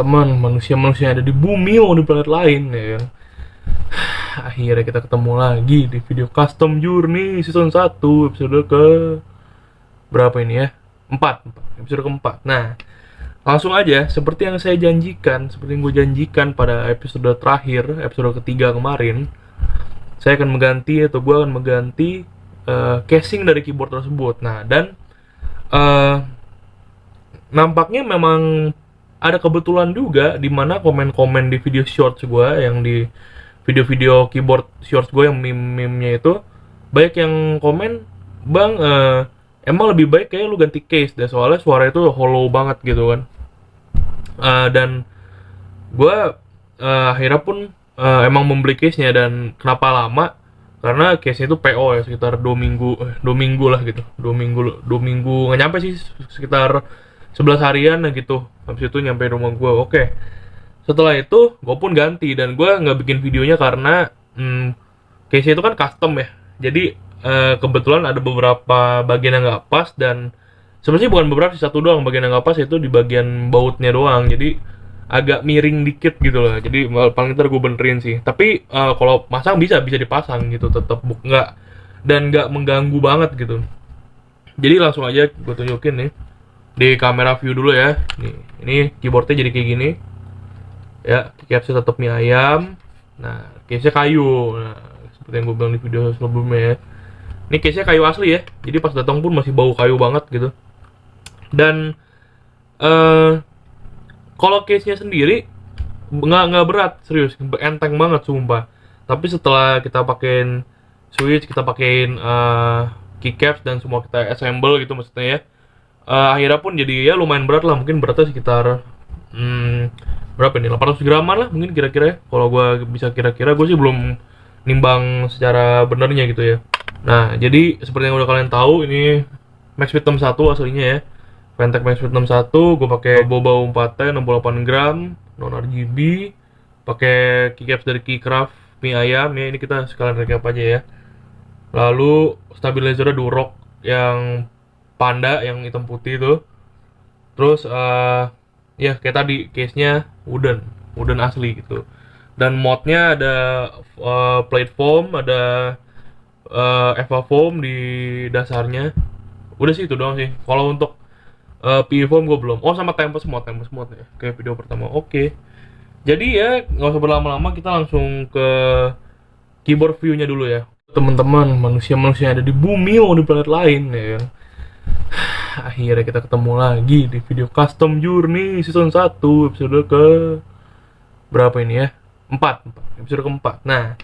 teman-teman, manusia-manusia yang ada di bumi mau di planet lain ya kan. Akhirnya kita ketemu lagi di video Custom Journey season 1 episode ke berapa ini ya? 4 episode keempat. Nah, langsung aja seperti yang saya janjikan, seperti yang gue janjikan pada episode terakhir, episode ketiga kemarin, saya akan mengganti atau gue akan mengganti casing dari keyboard tersebut. Nah, dan nampaknya memang ada kebetulan juga di mana komen-komen di video shorts gue, yang di video-video keyboard shorts gue yang meme-nya itu, banyak yang komen, bang, emang lebih baik kayak lu ganti case deh, soalnya suara itu hollow banget gitu kan. Dan gue akhirnya pun emang membeli case-nya. Dan kenapa lama? Karena case-nya itu PO ya, sekitar 2 minggu lah gitu. 2 minggu nggak nyampe sih, sekitar 11 harian lah gitu. Habis itu nyampe rumah gue. Oke. Setelah itu gue pun ganti, dan gue nggak bikin videonya karena case-nya itu kan custom ya. Jadi kebetulan ada beberapa bagian yang nggak pas, dan sebenarnya bukan beberapa sih, satu doang bagian yang nggak pas, itu di bagian bautnya doang. Jadi agak miring dikit gitu lah. Jadi paling ntar gue benerin sih. Tapi kalau pasang bisa dipasang gitu, tetap nggak, dan nggak mengganggu banget gitu. Jadi langsung aja gue tunjukin nih di kamera view dulu ya. Nih, ini keyboardnya jadi kayak gini ya. Keycapsnya tetap mie ayam. Nah, case-nya kayu. Nah, seperti yang gue bilang di video sebelumnya ya. Ini case-nya kayu asli ya. Jadi pas datang pun masih bau kayu banget gitu. Dan kalau case-nya sendiri nggak berat, serius, enteng banget sumpah. Tapi setelah kita pakein switch, kita pakein keycaps dan semua kita assemble gitu maksudnya ya, akhirnya pun jadi ya lumayan berat lah. Mungkin beratnya sekitar berapa nih, 800 graman lah mungkin kira-kira ya. Kalau gue bisa kira-kira, gue sih belum nimbang secara benernya gitu ya. Nah, jadi seperti yang udah kalian tahu, ini Max Wisdom 1 aslinya ya. Pentec Max Wisdom 1, gue pakai Boba 4T 68 gram, non RGB, pakai keycaps dari Keycraft mie ayam ya. Ini kita sekalian recap aja ya. Lalu stabilizernya Durock yang panda, yang hitam putih itu. Terus ya kayak tadi, case-nya wooden asli gitu. Dan modnya ada plate foam, ada EVA foam di dasarnya. Udah sih itu doang sih. Kalau untuk PE foam gue belum. Oh, sama Tempest mode ya, kayak video pertama. Oke. Jadi ya nggak usah berlama-lama, kita langsung ke keyboard view-nya dulu ya. Teman-teman, manusia-manusia yang ada di bumi mau di planet lain ya kan. Akhirnya kita ketemu lagi di video Custom Journey season 1 episode ke berapa ini ya? 4 episode keempat. Nah,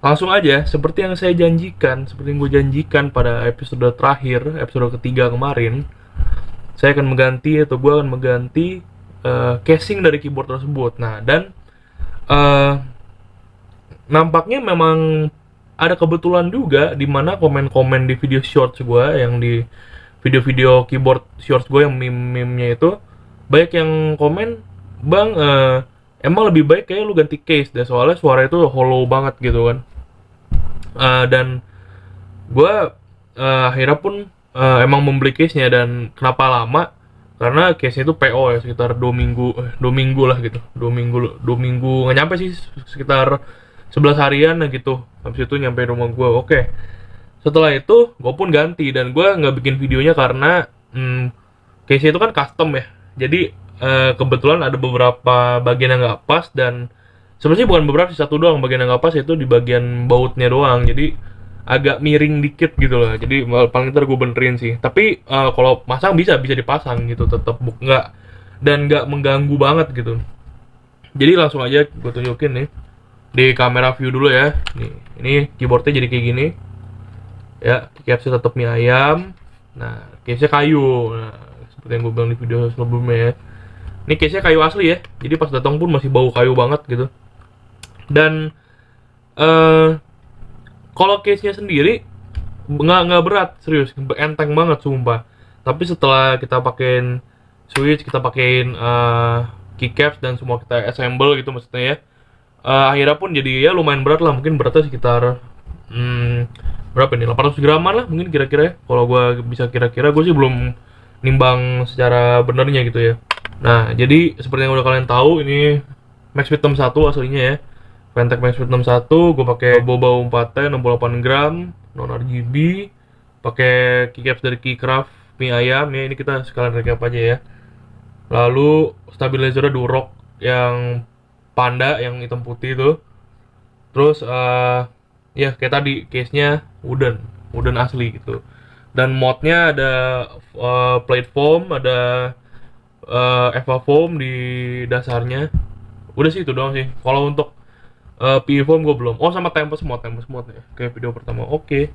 langsung aja seperti yang saya janjikan, seperti yang gue janjikan pada episode terakhir, episode ketiga kemarin, saya akan mengganti atau gue akan mengganti casing dari keyboard tersebut. Nah, dan nampaknya memang ada kebetulan juga di mana komen-komen di video shorts gue, yang di video-video keyboard shorts gue yang meme-nya itu, banyak yang komen, bang, emang lebih baik kayak lu ganti case deh, soalnya suara itu hollow banget gitu kan. Dan gue akhirnya pun emang membeli case-nya. Dan kenapa lama? Karena case-nya itu PO ya, sekitar 2 minggu lah gitu. 2 minggu nggak nyampe sih, sekitar 11 harian lah gitu. Habis itu nyampe rumah gue. Oke. Setelah itu gue pun ganti, dan gue nggak bikin videonya karena case-nya itu kan custom ya. Jadi kebetulan ada beberapa bagian yang nggak pas, dan sebenarnya bukan beberapa sih, satu doang bagian yang nggak pas, itu di bagian bautnya doang. Jadi agak miring dikit gitu lah. Jadi paling ntar gue benerin sih. Tapi kalau pasang bisa dipasang gitu, tetap nggak, dan nggak mengganggu banget gitu. Jadi langsung aja gue tunjukin nih di kamera view dulu ya. Nih, ini keyboardnya jadi kayak gini ya. Keycapsnya tetap mie ayam. Nah, case-nya kayu. Nah, seperti yang gue bilang di video sebelumnya ya. Ini case-nya kayu asli ya. Jadi pas datang pun masih bau kayu banget gitu. Dan kalau case-nya sendiri nggak berat, serius, enteng banget sumpah. Tapi setelah kita pakein switch, kita pakein keycaps dan semua kita assemble gitu maksudnya ya, akhirnya pun jadi ya lumayan berat lah. Mungkin beratnya sekitar berapa nih, 800 graman lah mungkin kira-kira ya. Kalau gue bisa kira-kira, gue sih belum nimbang secara benernya gitu ya. Nah, jadi seperti yang udah kalian tahu, ini Maxfit 61 aslinya ya. Ventec Maxfit 61, gue pakai boba 4T 68 gram, non RGB, pakai keycaps dari Keycraft mie ayam ya. Ini kita sekalian recap aja ya. Lalu stabilizernya Durock yang panda yang hitam putih itu. Terus ya kayak tadi case-nya wooden asli gitu. Dan modnya ada plate foam, ada Eva foam di dasarnya. Udah sih itu doang sih. Kalau untuk PE foam gue belum. Oh sama Tempest mod ya. Kayak video pertama. Oke.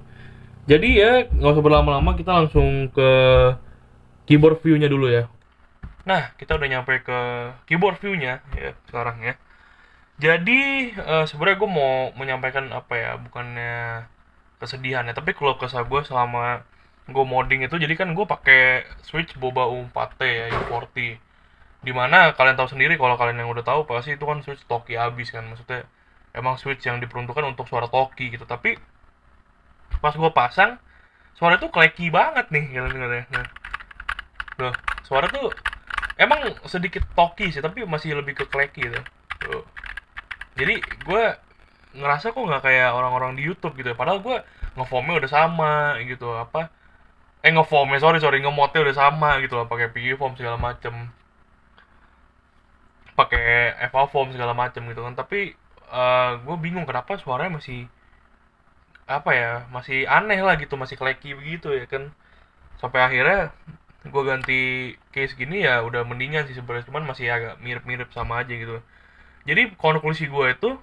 Jadi ya nggak usah berlama-lama, kita langsung ke keyboard view-nya dulu ya. Nah, kita udah nyampe ke keyboard view-nya ya sekarang ya. Jadi sebenarnya gue mau menyampaikan apa ya, bukannya kesedihan ya, tapi kalau kesah gue selama gue modding itu, jadi kan gue pakai switch Boba U4T ya, U40. Dimana kalian tahu sendiri, kalau kalian yang udah tahu pasti itu kan switch Toki abis kan, maksudnya emang switch yang diperuntukkan untuk suara Toki gitu. Tapi pas gue pasang, suara tuh clacky banget nih kalian dengar ya. Nah, tuh, suara tuh emang sedikit Toki sih, tapi masih lebih ke clacky gitu. Tuh. Jadi gue ngerasa kok nggak kayak orang-orang di YouTube gitu ya. Padahal gue ngefoamnya udah sama gitu, apa ngefoamnya, sorry ngemotnya udah sama gitu loh, pakai PG foam segala macem, pakai Eva foam segala macem gitu kan. Tapi gue bingung kenapa suaranya masih apa ya, masih aneh lah gitu, masih clacky begitu ya kan. Sampai akhirnya gue ganti case gini ya udah mendingan sih sebenarnya, cuman masih agak mirip-mirip sama aja gitu. Jadi konklusi gue itu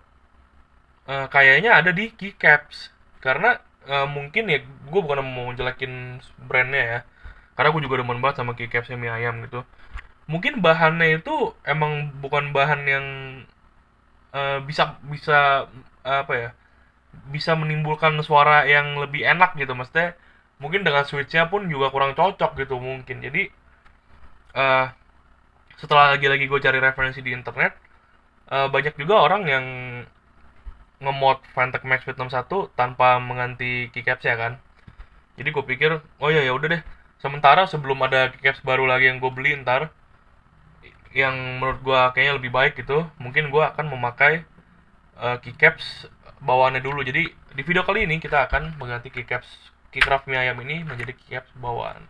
kayaknya ada di keycaps, karena mungkin ya gue bukan mau jelekin brandnya ya, karena gue juga demen banget sama keycapsnya mie ayam gitu. Mungkin bahannya itu emang bukan bahan yang bisa bisa apa ya, bisa menimbulkan suara yang lebih enak gitu, maksudnya mungkin dengan switchnya pun juga kurang cocok gitu mungkin. Jadi eh, setelah lagi-lagi gue cari referensi di internet, banyak juga orang yang nge-mod Vantec Max Fit 61 tanpa mengganti keycaps ya kan. Jadi gue pikir, oh ya udah deh. Sementara sebelum ada keycaps baru lagi yang gue beli ntar, yang menurut gue kayaknya lebih baik gitu, mungkin gue akan memakai keycaps bawaannya dulu. Jadi di video kali ini kita akan mengganti keycaps Keycraft mie ayam ini menjadi keycaps bawaan.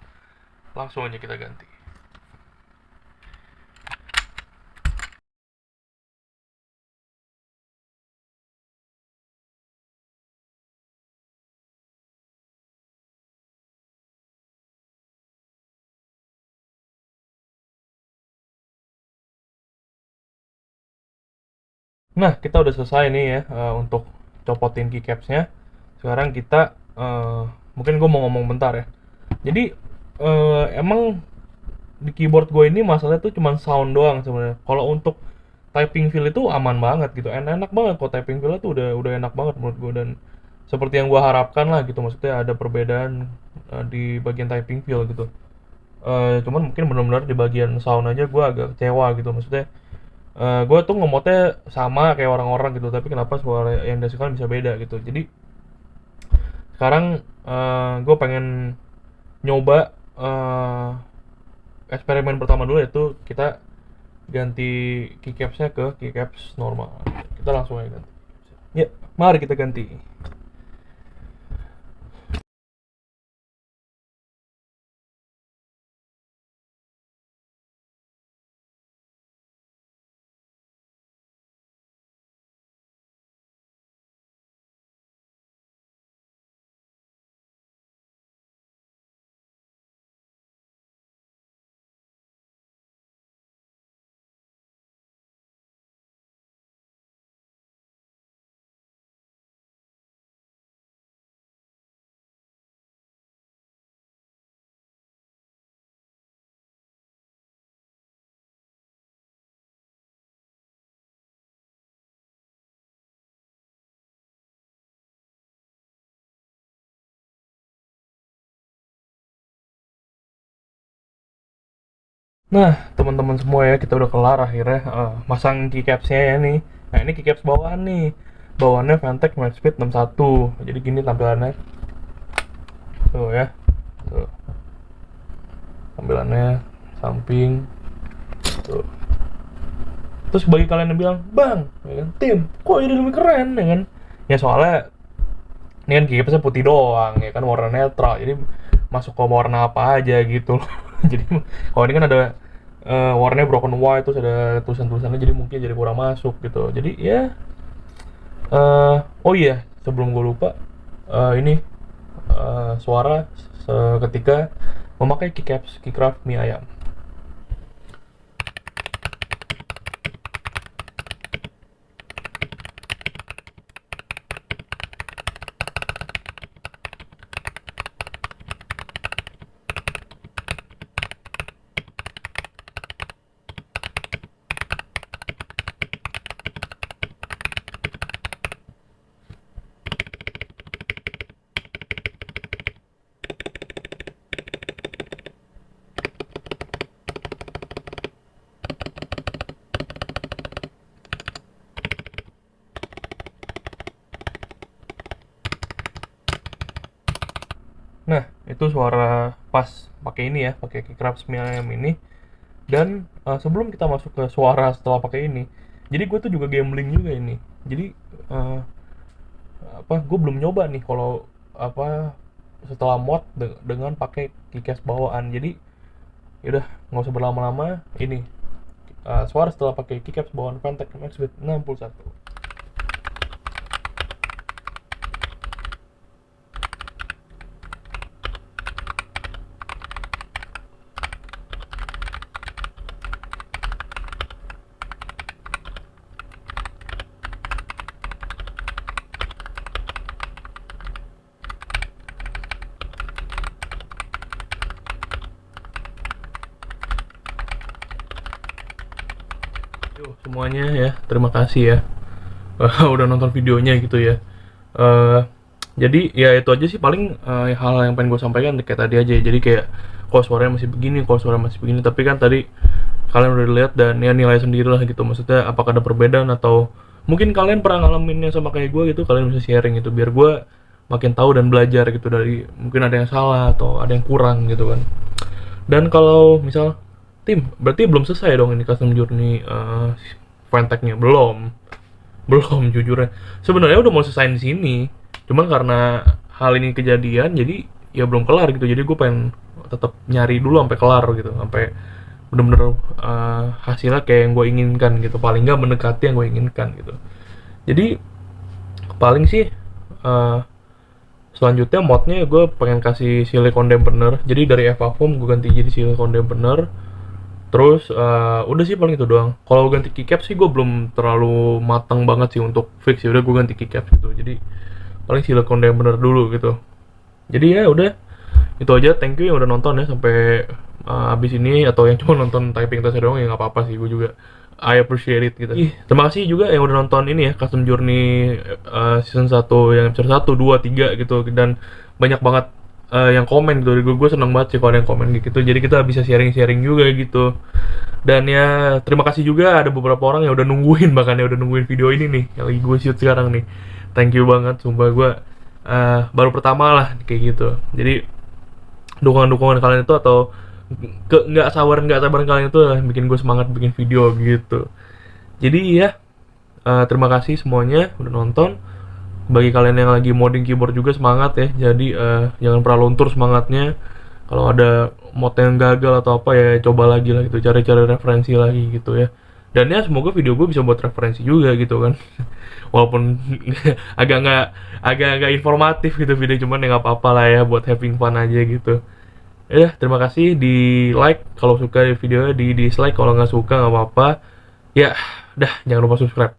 Langsung aja kita ganti. Nah, kita udah selesai nih ya untuk copotin keycapsnya. Sekarang kita mungkin gue mau ngomong bentar ya. Jadi emang di keyboard gue ini masalahnya tuh cuma sound doang sebenarnya. Kalau untuk typing feel itu aman banget gitu, enak banget kok, typing feel itu udah enak banget menurut gue. Dan seperti yang gue harapkan lah gitu, maksudnya ada perbedaan di bagian typing feel gitu. Cuman mungkin benar-benar di bagian sound aja gue agak kecewa gitu, maksudnya gue tuh ngemotnya sama kayak orang-orang gitu, tapi kenapa suara yang dihasilkan bisa beda gitu. Jadi sekarang gue pengen nyoba eksperimen pertama dulu, yaitu kita ganti keycapsnya ke keycaps normal. Kita langsung aja ganti. Ya, mari kita ganti. Nah, teman-teman semua ya, kita udah kelar akhirnya masang keycapsnya ya nih. Nah, ini keycaps bawahan nih. Bawaannya Vantec Maxfit 61. Jadi gini tampilannya. Tuh ya. Tuh. Tampilannya samping. gitu. Terus bagi kalian yang bilang, bang, ya kan, Tim, kok ini lebih keren, ya kan? Ya soalnya ini kan keycapsnya putih doang, ya kan, warna netral, jadi masuk ke warna apa aja gitu loh. Jadi kalau ini kan ada warnanya broken white, terus ada tulisan-tulisannya, jadi mungkin jadi kurang masuk gitu. Jadi ya, oh iya, sebelum gue lupa, ini suara ketika memakai keycaps Keycraft mie ayam. Nah, itu suara pas pakai ini ya, pakai Keycraft mie ayam ini. Dan sebelum kita masuk ke suara setelah pakai ini, jadi gue tuh juga gambling juga ini. Jadi gue belum nyoba nih kalau setelah mod dengan pakai keycaps bawaan. Jadi yaudah, nggak usah berlama-lama, ini suara setelah pakai keycaps bawaan Fanatec MX Beat 61. Yo, semuanya ya, terima kasih ya udah nonton videonya gitu ya. Jadi ya itu aja sih paling hal yang pengen gue sampaikan kayak tadi aja. Jadi kayak kok suaranya masih begini, kok suaranya masih begini. Tapi kan tadi kalian udah lihat dan ya nilai sendiri lah gitu. Maksudnya apakah ada perbedaan atau mungkin kalian pernah ngalaminnya sama kayak gue gitu. Kalian bisa sharing gitu biar gue makin tahu dan belajar gitu dari mungkin ada yang salah atau ada yang kurang gitu kan. Dan kalau misal Tim, berarti belum selesai dong ini custom journey Fanatec-nya? Belum jujur. Sebenarnya udah mau selesai di sini. Cuman karena hal ini kejadian, jadi ya belum kelar gitu. Jadi gue pengen tetap nyari dulu sampai kelar gitu, sampai bener-bener hasilnya kayak yang gue inginkan gitu. Paling nggak mendekati yang gue inginkan gitu. Jadi paling sih selanjutnya modnya gue pengen kasih silicone dampener. Jadi dari Eva Foam gue ganti jadi silicone dampener. Terus udah sih paling itu doang. Kalau ganti keycaps sih gue belum terlalu matang banget sih untuk fix, ya udah gue ganti keycaps gitu. Jadi paling silicone dampener dulu gitu. Jadi ya udah itu aja. Thank you yang udah nonton ya sampai habis ini, atau yang cuma nonton typing test doang ya nggak apa-apa sih, gue juga I appreciate it gitu. Terima kasih juga yang udah nonton ini ya, Custom Journey season 1 yang episode 1, 2, 3 gitu. Dan banyak banget yang komen gitu. Gue seneng banget sih kalau ada yang komen gitu. Jadi kita bisa sharing-sharing juga gitu. Dan ya terima kasih juga ada beberapa orang yang udah nungguin, bahkan yang udah nungguin video ini nih yang lagi gue shoot sekarang nih. Thank you banget, sumpah gue baru pertama lah kayak gitu. Jadi dukungan kalian itu atau nggak sabaran kalian itu bikin gue semangat bikin video gitu. Jadi ya terima kasih semuanya udah nonton. Bagi kalian yang lagi modding keyboard juga semangat ya. Jadi jangan pernah luntur semangatnya. Kalau ada mod yang gagal atau apa ya coba lagi lah gitu, cari-cari referensi lagi gitu ya. Dan ya semoga video gue bisa buat referensi juga gitu kan. Walaupun agak nggak informatif gitu video, cuman ya nggak apa-apa lah ya, buat having fun aja gitu. Ya terima kasih, di like kalau suka videonya, di dislike kalau nggak suka nggak apa-apa. Ya udah, jangan lupa subscribe.